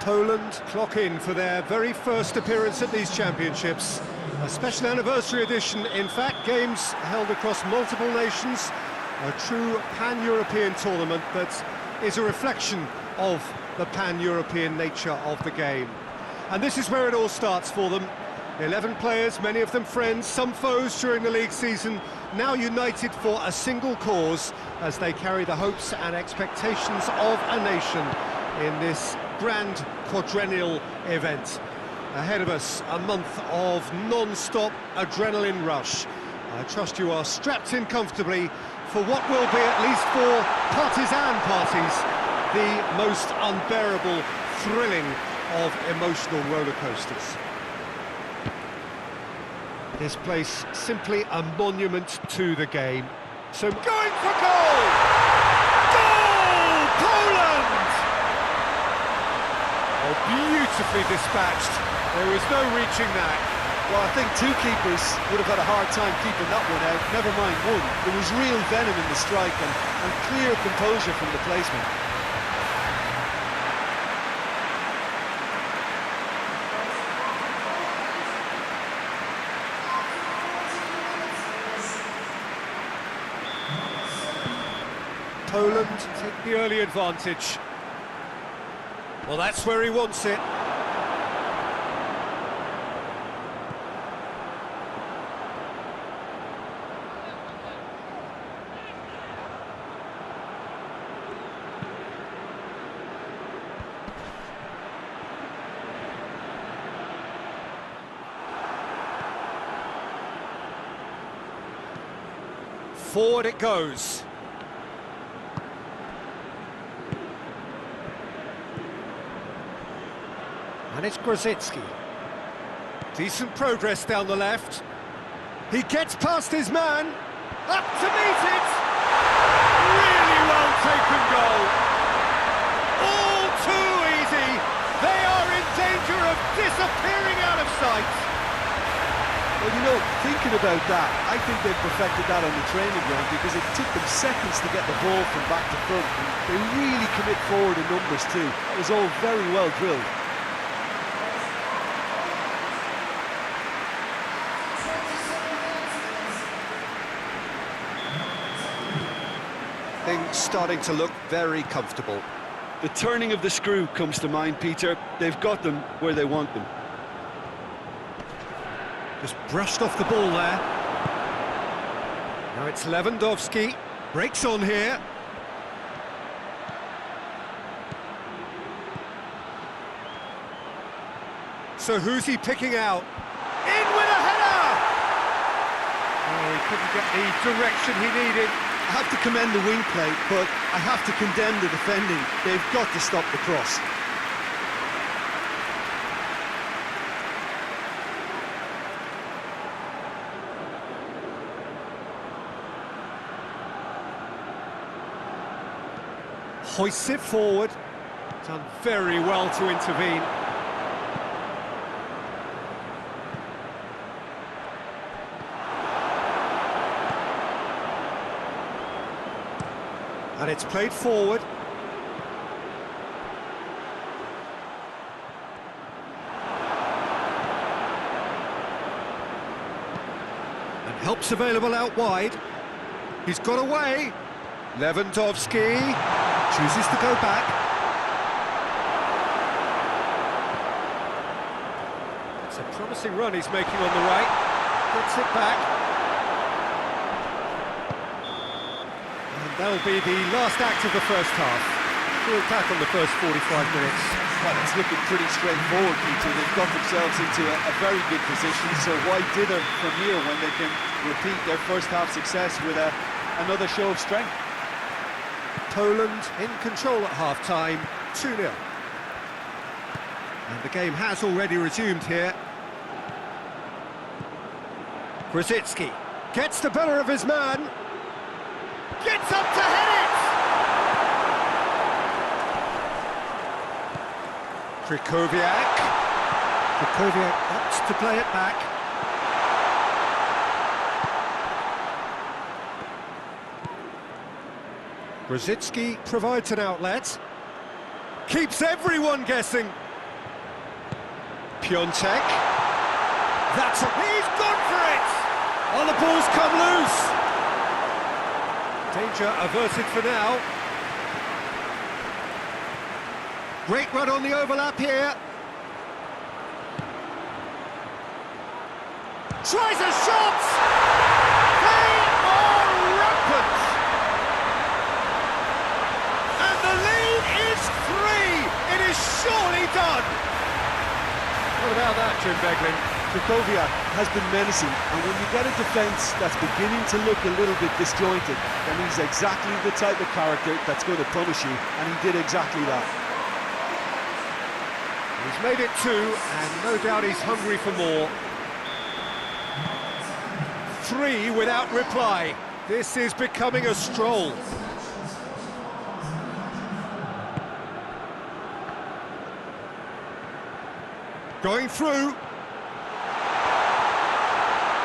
Poland clock in for their very first appearance at these championships. A special anniversary edition, in fact, games held across multiple nations. A true pan-European tournament that is a reflection of the pan-European nature of the game. And this is where it all starts for them. 11 players, many of them friends, some foes during the league season, now united for a single cause as they carry the hopes and expectations of a nation in this grand quadrennial event. Ahead of us, a month of non-stop adrenaline rush. I trust you are strapped in comfortably for what will be, at least for partisan parties, the most unbearable, thrilling of emotional roller coasters. This place simply a monument to the game. So going for goal! Goal! Poland! Oh, beautifully dispatched. There was no reaching that. Well, I think two keepers would have had a hard time keeping that one out, never mind one. There was real venom in the strike and clear composure from the placement. Poland take the early advantage. Well, that's where he wants it. Forward it goes. And it's Grosicki. Decent progress down the left. He gets past his man. Up to meet it! Really well taken goal. All too easy. They are in danger of disappearing out of sight. Well, you know, thinking about that, I think they've perfected that on the training ground because it took them seconds to get the ball from back to front. And they really commit forward in numbers too. That was all very well drilled. Things starting to look very comfortable. The turning of the screw comes to mind, Peter. They've got them where they want them. Just brushed off the ball there. Now it's Lewandowski. Breaks on here. So who's he picking out? In with a header! Oh, he couldn't get the direction he needed. I have to commend the wing play, but I have to condemn the defending. They've got to stop the cross. Hoists it forward. Done very well to intervene. And it's played forward. And help's available out wide. He's got away. Lewandowski chooses to go back. It's a promising run he's making on the right. Gets it back. And that'll be the last act of the first half. We'll back on the first 45 minutes. Well, it's looking pretty straightforward, Peter. They've got themselves into a very good position, so why dither from here when they can repeat their first half success with another show of strength? Poland in control at half-time, 2-0. And the game has already resumed here. Grosicki gets the better of his man. Gets up to head it! Krychowiak opts to play it back. Grosicki provides an outlet. Keeps everyone guessing. Piontek. He's gone for it! Oh, the ball's come loose! Danger averted for now. Great run on the overlap here. Tries a shot! They are rampant! And the lead is 3! It is surely done! What about that, Jim Beglin? Krakovia has been menacing, and when you get a defence that's beginning to look a little bit disjointed, then he's exactly the type of character that's going to punish you, and he did exactly that. He's made it 2, and no doubt he's hungry for more. 3 without reply. This is becoming a stroll. Going through.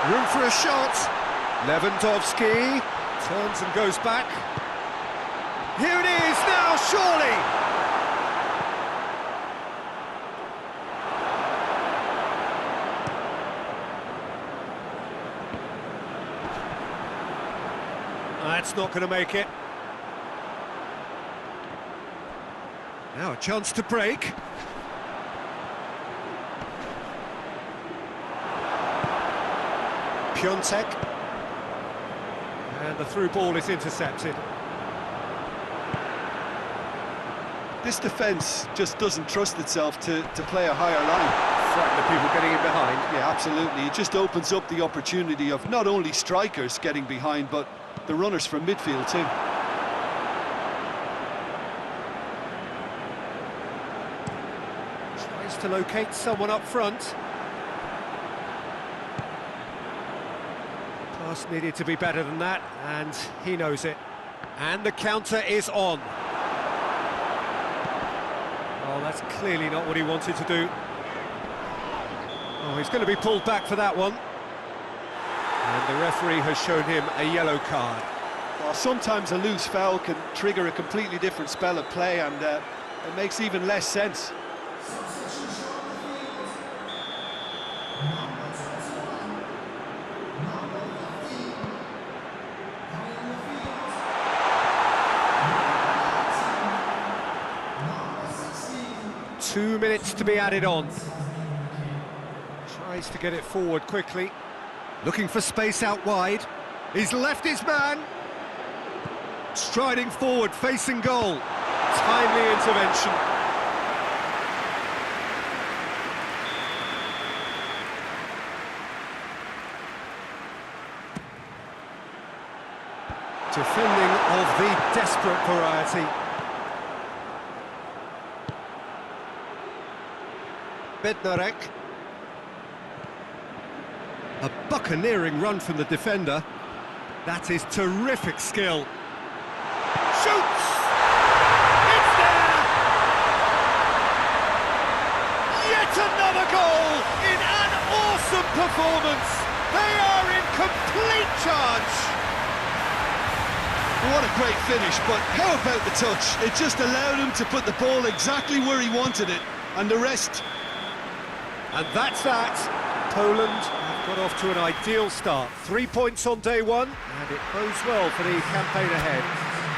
Room for a shot. Lewandowski turns and goes back. Here it is now, surely! That's not going to make it. Now a chance to break. Piontek. And the through ball is intercepted. This defence just doesn't trust itself to play a higher line. Frightened of people getting in behind. Yeah, absolutely. It just opens up the opportunity of not only strikers getting behind, but the runners from midfield too. Tries to locate someone up front. Pass needed to be better than that, and he knows it. And the counter is on. Oh, that's clearly not what he wanted to do. Oh, he's going to be pulled back for that one. And the referee has shown him a yellow card. Well, sometimes a loose foul can trigger a completely different spell of play, and it makes even less sense. Two minutes to be added on. Tries to get it forward quickly. Looking for space out wide. He's left his man. Striding forward, facing goal. Timely intervention. Defending of the desperate variety. Bednarek. A buccaneering run from the defender. That is terrific skill. Shoots! It's there! Yet another goal in an awesome performance. They are in complete charge. What a great finish, but how about the touch? It just allowed him to put the ball exactly where he wanted it, and the rest. And that's that. Poland have got off to an ideal start. 3 points on day one, and it bodes well for the campaign ahead.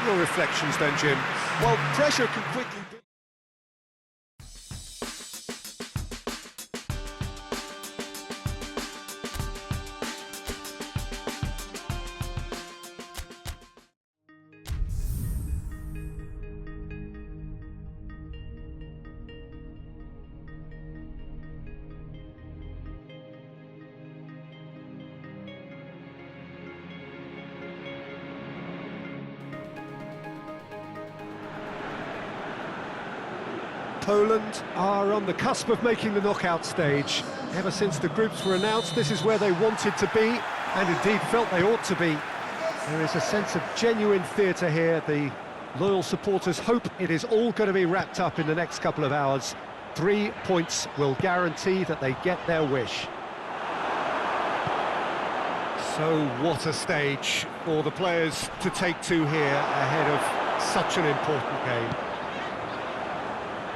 Your reflections then, Jim? Well, pressure can quickly be... Poland are on the cusp of making the knockout stage. Ever since the groups were announced, this is where they wanted to be, and indeed felt they ought to be. There is a sense of genuine theatre here. The loyal supporters hope it is all going to be wrapped up in the next couple of hours. 3 points will guarantee that they get their wish. So what a stage for the players to take to here ahead of such an important game.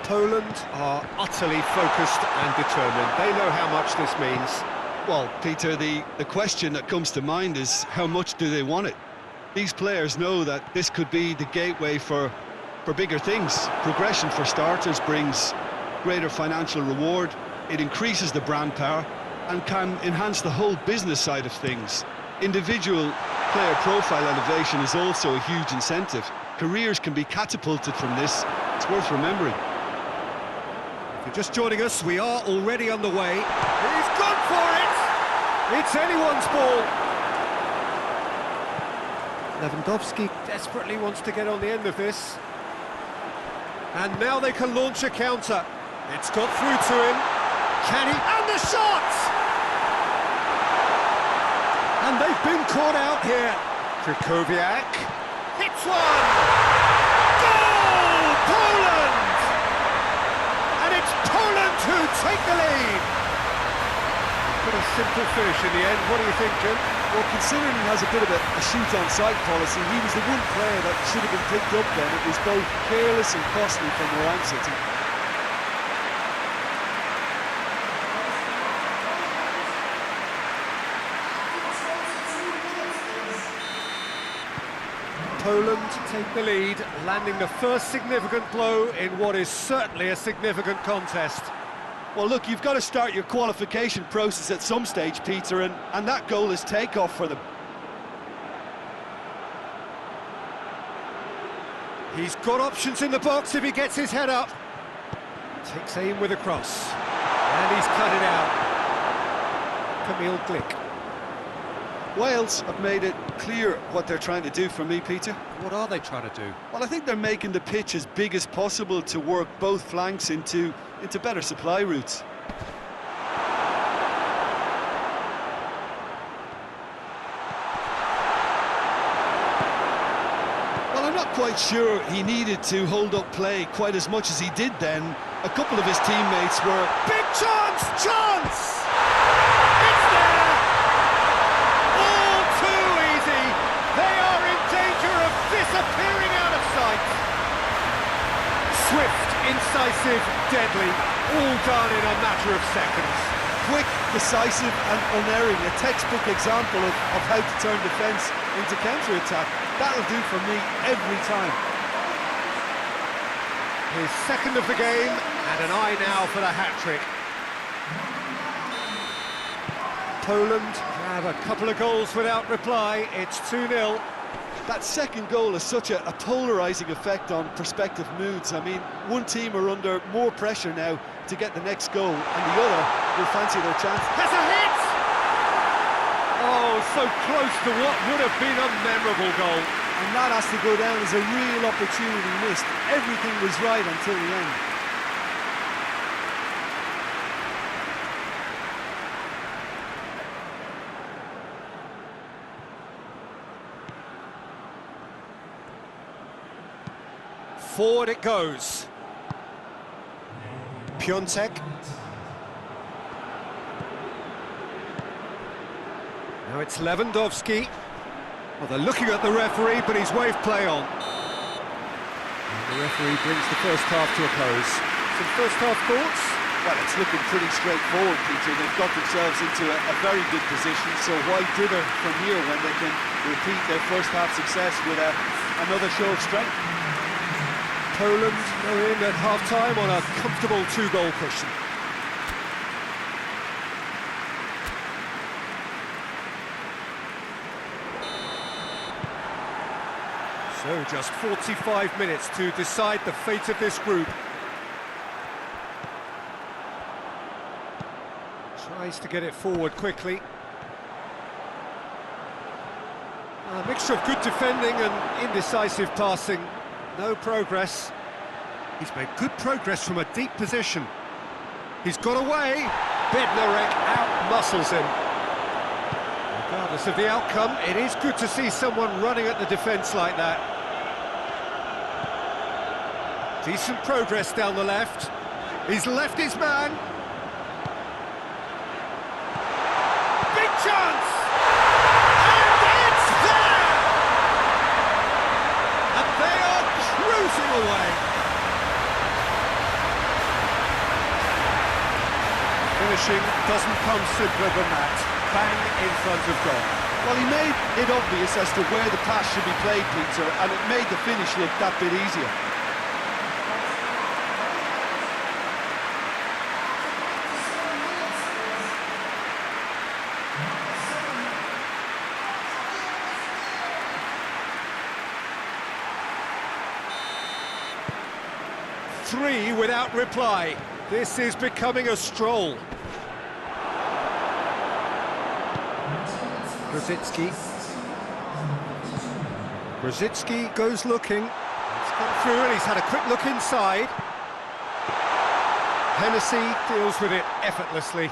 Poland are utterly focused and determined. They know how much this means. Well, Peter, the question that comes to mind is how much do they want it? These players know that this could be the gateway for bigger things. Progression, for starters, brings greater financial reward, it increases the brand power and can enhance the whole business side of things. Individual player profile elevation is also a huge incentive. Careers can be catapulted from this. It's worth remembering. If you're just joining us, we are already underway. He's gone for it! It's anyone's ball. Lewandowski desperately wants to get on the end of this. And now they can launch a counter. It's got through to him. Can he? And the shot! And they've been caught out here. Krychowiak hits one! Goal! Poland! And it's Poland who take the lead. Pretty simple finish in the end. What do you think, Jim? Well, considering he has a bit of a shoot-on-sight policy, he was the one player that should have been picked up then. It was both careless and costly from around City. Poland take the lead, landing the first significant blow in what is certainly a significant contest. Well, look, you've got to start your qualification process at some stage, Peter, and that goal is takeoff for them. He's got options in the box if he gets his head up. Takes aim with a cross. And he's cut it out. Camille Glick. Wales have made it clear what they're trying to do for me, Peter. What are they trying to do? Well, I think they're making the pitch as big as possible to work both flanks into better supply routes. Well, I'm not quite sure he needed to hold up play quite as much as he did then. A couple of his teammates were... Big chance! Chance! It's there! All too easy! They are in danger of disappearing out of sight! Swift, incisive, deadly, all done in a matter of seconds. Quick, decisive and unerring, a textbook example of how to turn defence into counter-attack. That'll do for me every time. His second of the game, and an eye now for the hat-trick. Poland have a couple of goals without reply. It's 2-0. That second goal has such a polarising effect on prospective moods. I mean, one team are under more pressure now to get the next goal, and the other will fancy their chance. Has a hit! Oh, so close to what would have been a memorable goal. And that has to go down as a real opportunity missed. Everything was right until the end. Forward it goes. Piontek. Now it's Lewandowski. Well, they're looking at the referee, but he's waved play on. And the referee brings the first half to a close. Some first half thoughts? Well, it's looking pretty straightforward, Peter. They've got themselves into a very good position, so why dither from here when they can repeat their first half success with another show of strength? Poland go in at half-time on a comfortable two-goal cushion. So just 45 minutes to decide the fate of this group. Tries to get it forward quickly. A mixture of good defending and indecisive passing. No progress. He's made good progress from a deep position. He's got away. Bednarek out-muscles him. Regardless of the outcome, it is good to see someone running at the defence like that. Decent progress down the left. He's left his man. Big chance! And it's there! And they are cruising away. finishing doesn't come simpler than that. Bang in front of goal. Well, he made it obvious as to where the pass should be played, Peter, and it made the finish look that bit easier. Three without reply. This is becoming a stroll. Brzezinski goes looking. He's come through and he's had a quick look inside. Hennessy deals with it effortlessly.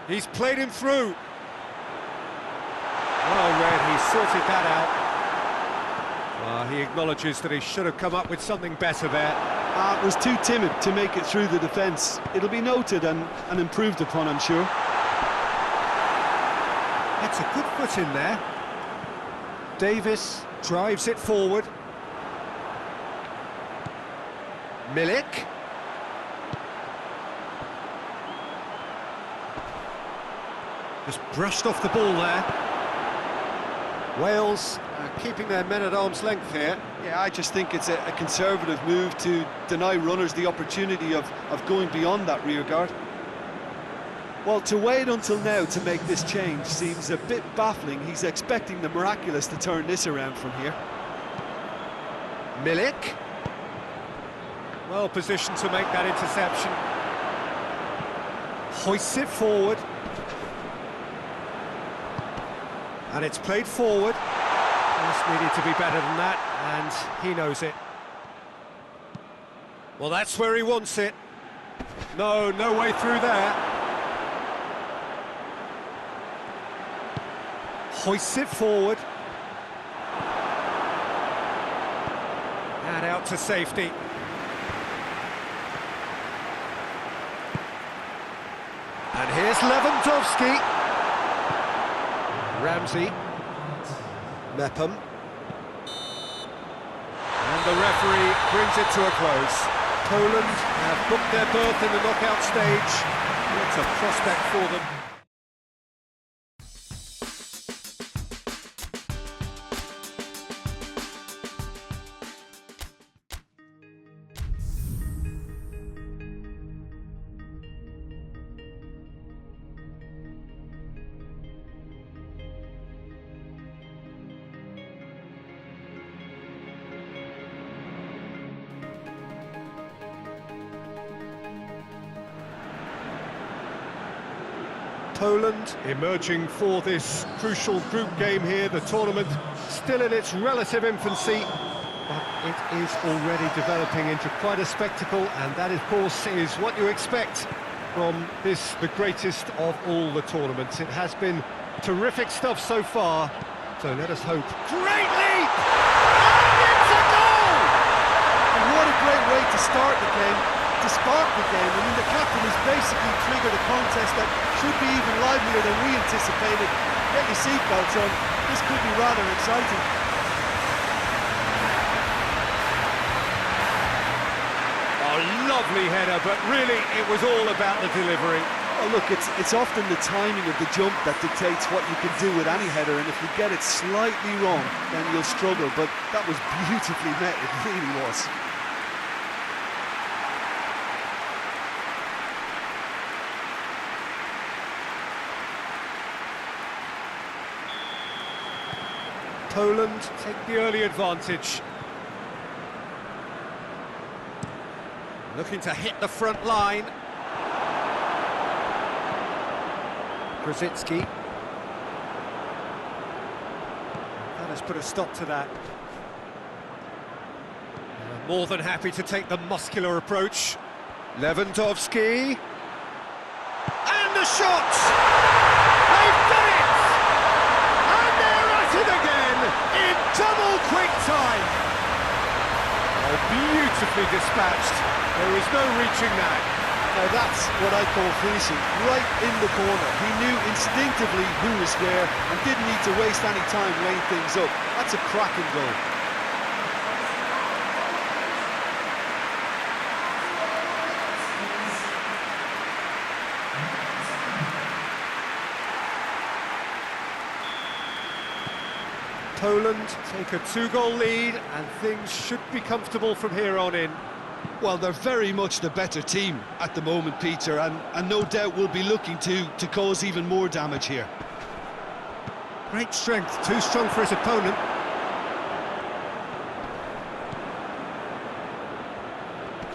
He's played him through. Well read, he sorted that out. He acknowledges that he should have come up with something better there. Was too timid to make it through the defence. It'll be noted and improved upon, I'm sure. That's a good foot in there. Davis drives it forward. Milik. Just brushed off the ball there. Wales keeping their men at arm's length here. Yeah, I just think it's a conservative move to deny runners the opportunity of going beyond that rearguard. Well, to wait until now to make this change seems a bit baffling. He's expecting the miraculous to turn this around from here. Milik. Well positioned to make that interception. Hoists it forward. And it's played forward. Just needed to be better than that, and he knows it. Well, that's where he wants it. No way through there. Hoists it forward. And out to safety. And here's Lewandowski. Ramsey, Mepham, and the referee brings it to a close. Poland have booked their berth in the knockout stage. What a prospect for them. Poland emerging for this crucial group game here. The tournament still in its relative infancy, but it is already developing into quite a spectacle, and that, of course, is what you expect from this, the greatest of all the tournaments. It has been terrific stuff so far, so let us hope. Great leap! And it's a goal! And what a great way to start the game, to spark the game. I mean, the captain has basically triggered a contest that should be even livelier than we anticipated. Get your seatbelts on, this could be rather exciting. Oh, lovely header, but really it was all about the delivery. Oh, look, it's often the timing of the jump that dictates what you can do with any header, and if you get it slightly wrong, then you'll struggle, but that was beautifully met, it really was. Poland take the early advantage. Looking to hit the front line. Brzezinski. That has put a stop to that. More than happy to take the muscular approach. Lewandowski. And the shot! They've done it! And they're at it again in double quick time. Oh, beautifully dispatched. There is no reaching that. Now that's what I call finishing, right in the corner. He knew instinctively who was where and didn't need to waste any time laying things up. That's a cracking goal. Poland take a 2-goal lead, and things should be comfortable from here on in. Well, they're very much the better team at the moment, Peter, and no doubt will be looking to cause even more damage here. Great strength, too strong for his opponent.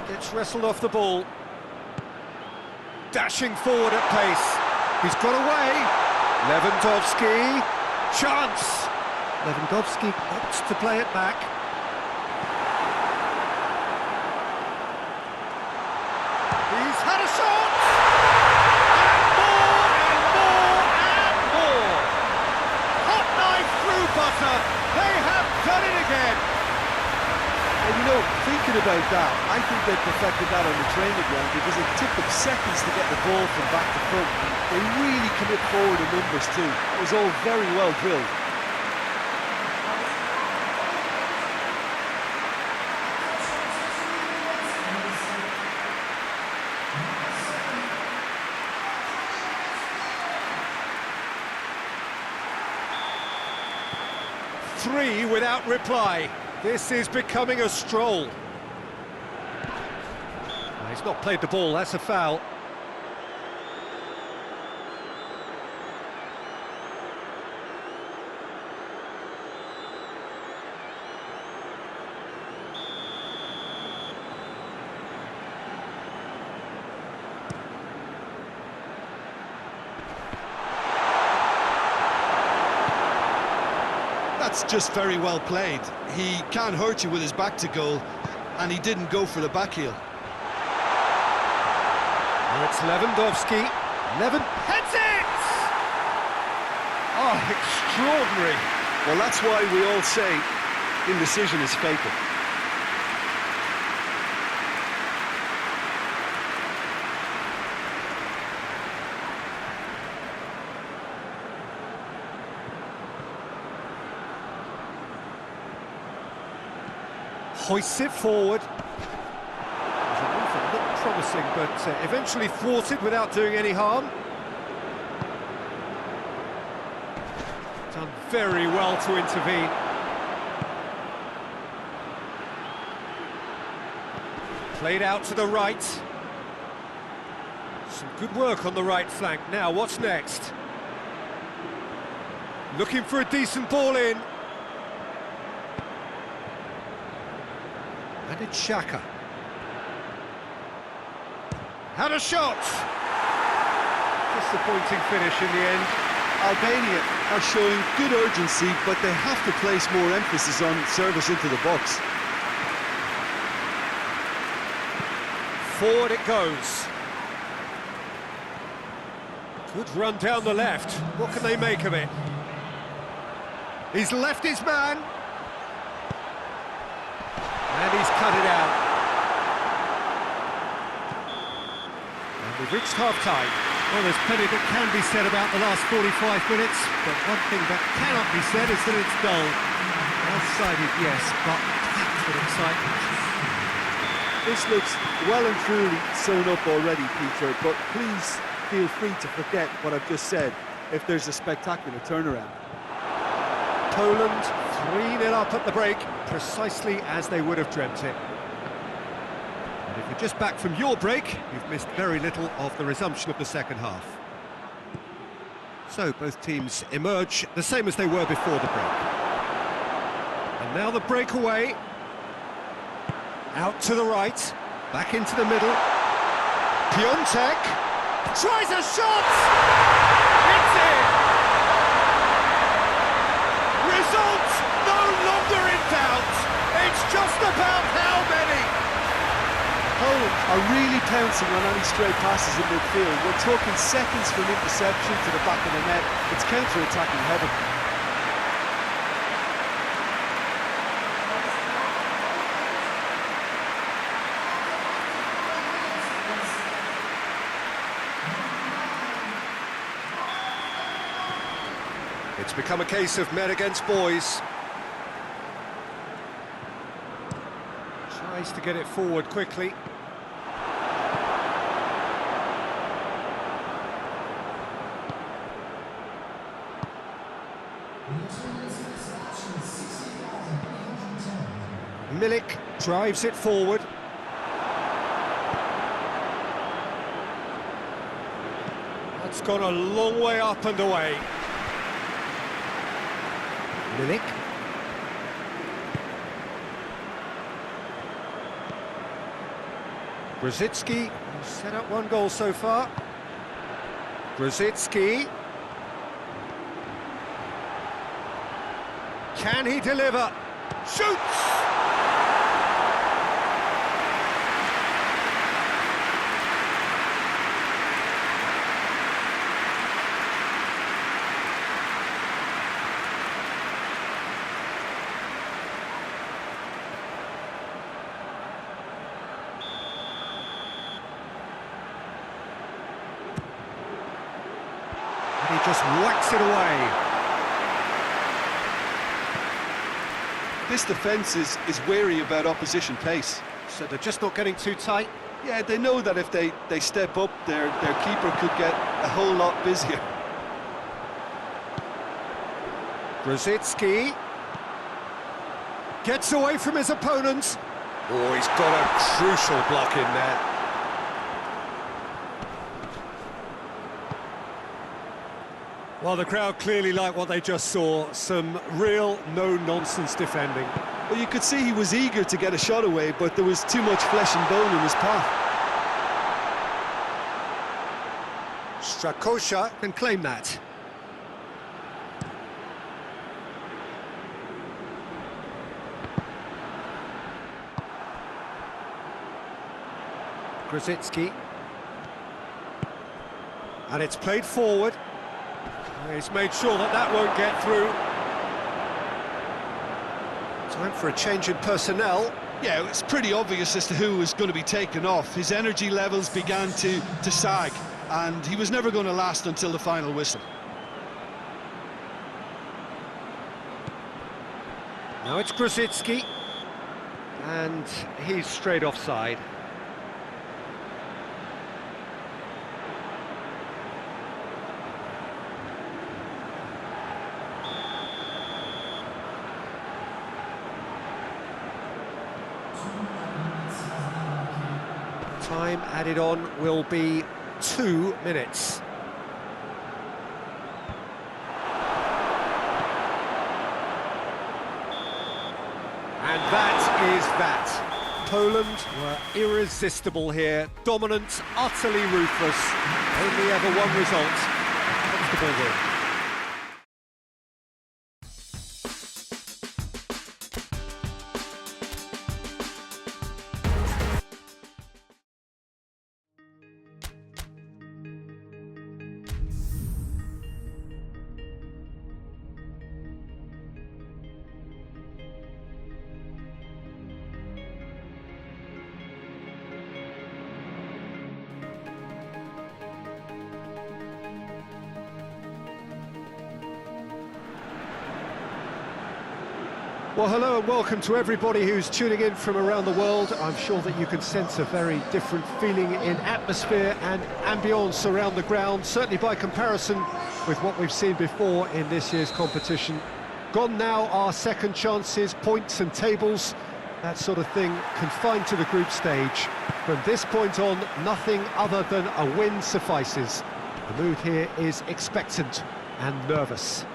Gets wrestled off the ball. Dashing forward at pace. He's got away. Lewandowski. Chance. Lewandowski opts to play it back. He's had a shot! And more, and more, and more! Hot knife through butter. They have done it again. And you know, thinking about that, I think they perfected that on the training ground because it took them seconds to get the ball from back to front. They really commit forward in numbers too. It was all very well drilled. Three without reply. This is becoming a stroll. He's not played the ball, that's a foul. That's just very well played. He can't hurt you with his back to goal, and he didn't go for the back heel. Now it's Lewandowski. Heads it! Oh, extraordinary. Well, that's why we all say indecision is fatal. Hoists it forward. There's a move that looked promising, but eventually thwarted without doing any harm. Done very well to intervene. Played out to the right. Some good work on the right flank. Now, what's next? Looking for a decent ball in. And it's Xhaka. Had a shot! Disappointing finish in the end. Albania are showing good urgency, but they have to place more emphasis on service into the box. Forward it goes. Good run down the left. What can they make of it? He's left his man. And he's cut it out. And we've reached half-time. Well, there's plenty that can be said about the last 45 minutes, but one thing that cannot be said is that it's dull. Well-sided, yes, but packed with excitement. This looks well and truly sewn up already, Peter, but please feel free to forget what I've just said if there's a spectacular turnaround. Poland 3-0 up at the break, precisely as they would have dreamt it. And if you're just back from your break, you've missed very little of the resumption of the second half. So both teams emerge the same as they were before the break. And now the breakaway. Out to the right, back into the middle. Piontek tries a shot! It's in! Result no longer in doubt. It's just about how many. Poland are really pouncing on any stray passes in midfield. We're talking seconds from interception to the back of the net. It's counter-attacking heaven. It's become a case of men against boys. Tries to get it forward quickly. Milik drives it forward. That's gone a long way up and away. Milik. Brzezinski set up one goal so far. Brzezinski. Can he deliver? Shoots! And he just whacks it away. This defence is wary about opposition pace. So they're just not getting too tight. Yeah, they know that if they step up, their keeper could get a whole lot busier. Brzezinski gets away from his opponent. Oh, he's got a crucial block in there. Well, the crowd clearly like what they just saw. Some real no-nonsense defending. Well, you could see he was eager to get a shot away, but there was too much flesh and bone in his path. Strakosha can claim that. Brzezinski. And it's played forward. He's made sure that that won't get through. Time for a change in personnel. Yeah, it's pretty obvious as to who was going to be taken off. His energy levels began to sag, and he was never going to last until the final whistle. Now it's Brzezinski, and he's straight offside. Time added on will be 2 minutes. And that is that. Poland were irresistible here, dominant, utterly ruthless. Only ever one result, comfortable win. Well, hello and welcome to everybody who's tuning in from around the world. I'm sure that you can sense a very different feeling in atmosphere and ambience around the ground, certainly by comparison with what we've seen before in this year's competition. Gone now are second chances, points and tables, that sort of thing confined to the group stage. From this point on, nothing other than a win suffices. The mood here is expectant and nervous.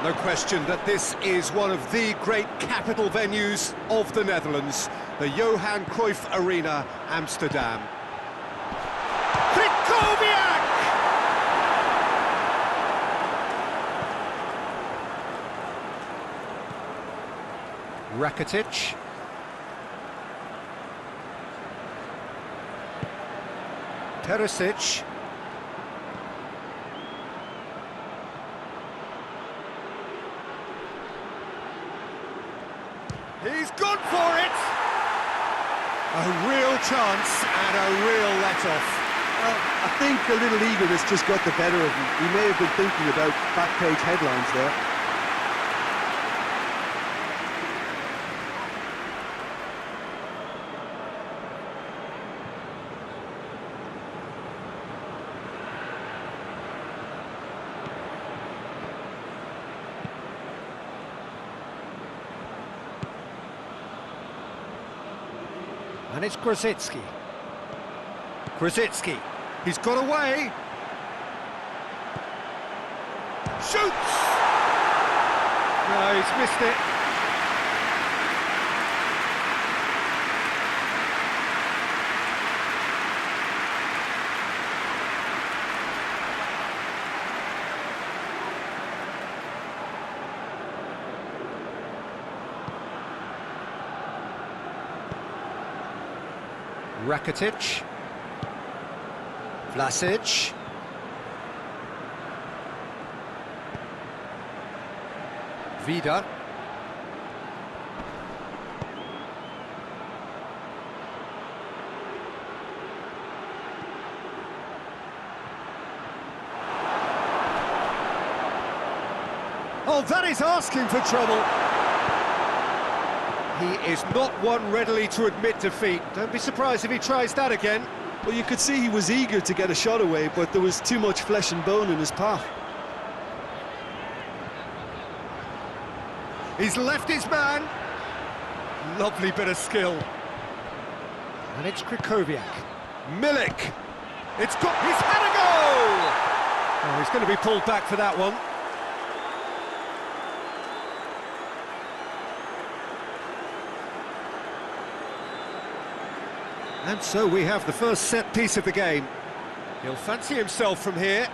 No question that this is one of the great capital venues of the Netherlands, the Johan Cruyff Arena, Amsterdam. Krikowiak! Rakitic. Perisic. He's gone for it! A real chance and a real let-off. Well, I think a little eagerness just got the better of him. He may have been thinking about back-page headlines there. And it's Grosicki. Grosicki. He's got away. Shoots! No, he's missed it. Rakitic, Vlasic, Vida, oh, that is asking for trouble. He is not one readily to admit defeat. Don't be surprised if he tries that again. Well, you could see he was eager to get a shot away, but there was too much flesh and bone in his path. He's left his man. Lovely bit of skill. And it's Krikoviak. Milik. He's had a goal! Oh, he's going to be pulled back for that one. And so we have the first set piece of the game. He'll fancy himself from here.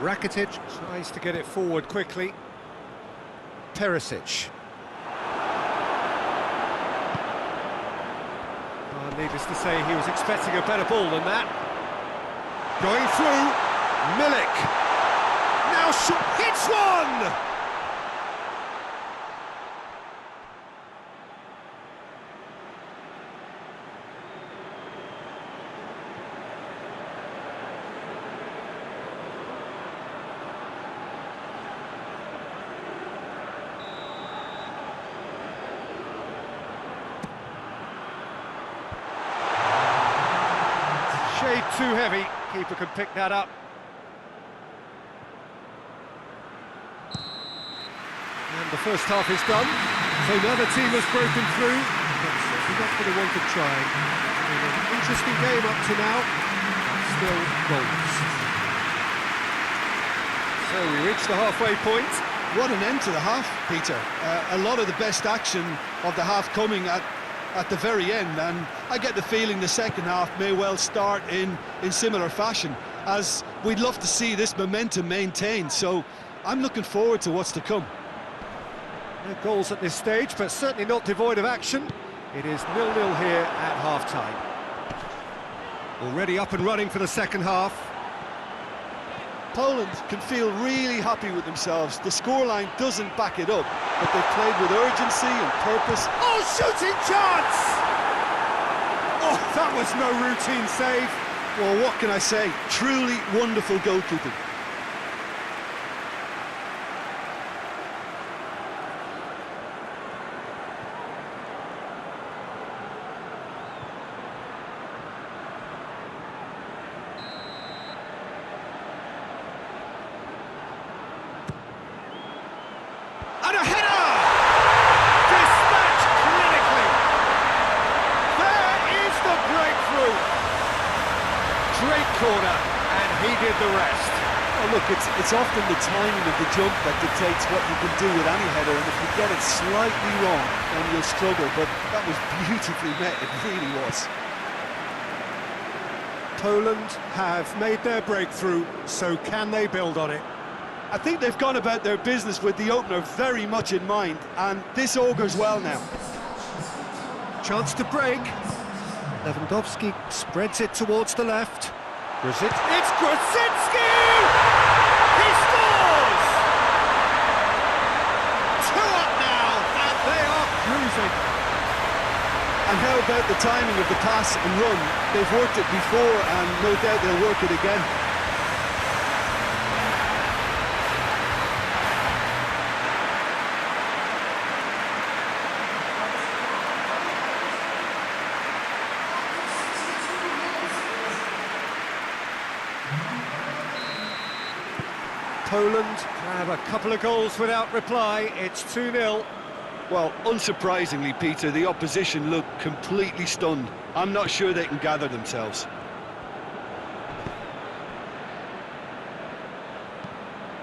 Rakitic tries to get it forward quickly. Perisic. Needless to say, he was expecting a better ball than that. Going through, Milik. Now hits one! Shade too heavy. Keeper can pick that up. And the first half is done. So now the team has broken through. But certainly not for the want of trying. An interesting game up to now, but still goals. So we reach the halfway point. What an end to the half, Peter. A lot of the best action of the half coming at the very end, and I get the feeling the second half may well start in similar fashion, as we'd love to see this momentum maintained, so I'm looking forward to what's to come. No goals at this stage, but certainly not devoid of action. It is 0-0 here at half-time. Already up and running for the second half. Poland can feel really happy with themselves. The scoreline doesn't back it up, but they've played with urgency and purpose. Oh, shooting chance! Oh, that was no routine save. Well, what can I say? Truly wonderful goalkeeping. And a header! Dispatched clinically. There is the breakthrough. Great corner, and he did the rest. Oh, look, it's often the timing of the jump that dictates what you can do with any header, and if you get it slightly wrong, then you'll struggle, but that was beautifully met, it really was. Poland have made their breakthrough, so can they build on it? I think they've gone about their business with the opener very much in mind, and this augurs well now. Chance to break. Lewandowski spreads it towards the left. It's Grosicki! He scores! 2 up now, and they are cruising. And how about the timing of the pass and run? They've worked it before, and no doubt they'll work it again. Poland have a couple of goals without reply. It's 2-0. Well, unsurprisingly, Peter, the opposition look completely stunned. I'm not sure they can gather themselves.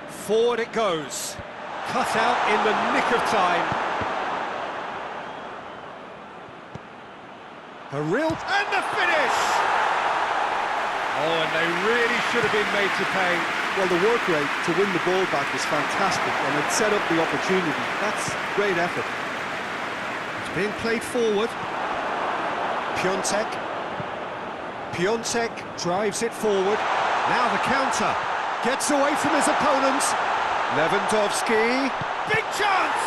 Forward it goes. Cut out in the nick of time. A real... and the finish! Oh, and they really should have been made to pay. Well, the work rate to win the ball back was fantastic, and it set up the opportunity. That's great effort. It's being played forward. Piontek. Piontek drives it forward. Now the counter. Gets away from his opponents. Lewandowski. Big chance!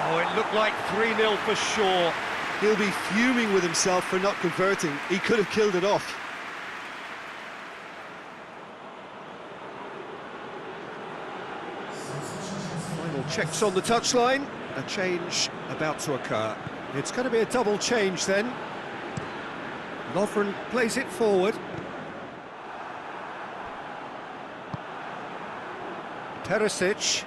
Oh, it looked like 3-0 for sure. He'll be fuming with himself for not converting. He could have killed it off. Final checks on the touchline. A change about to occur. It's going to be a double change then. Lovren plays it forward. Perisic.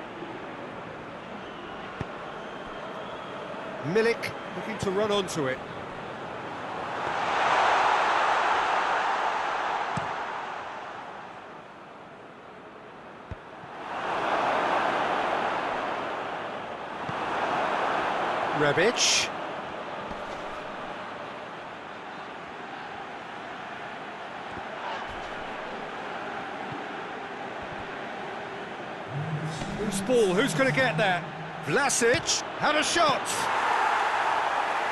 Milik looking to run onto it. Rebic. Loose ball, who's going to get there? Vlasic had a shot!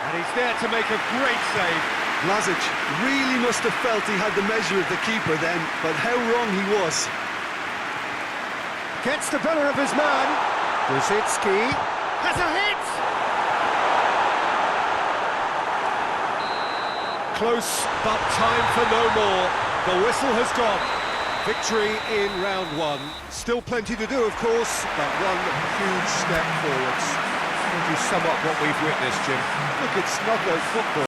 And he's there to make a great save. Vlasic really must have felt he had the measure of the keeper then, but how wrong he was. Gets the better of his man. Rosicki has a hit! Close, but time for no more. The whistle has gone. Victory in round one. Still plenty to do, of course, but one huge step forwards. How do you sum up what we've witnessed, Jim? Look, it's knockout football.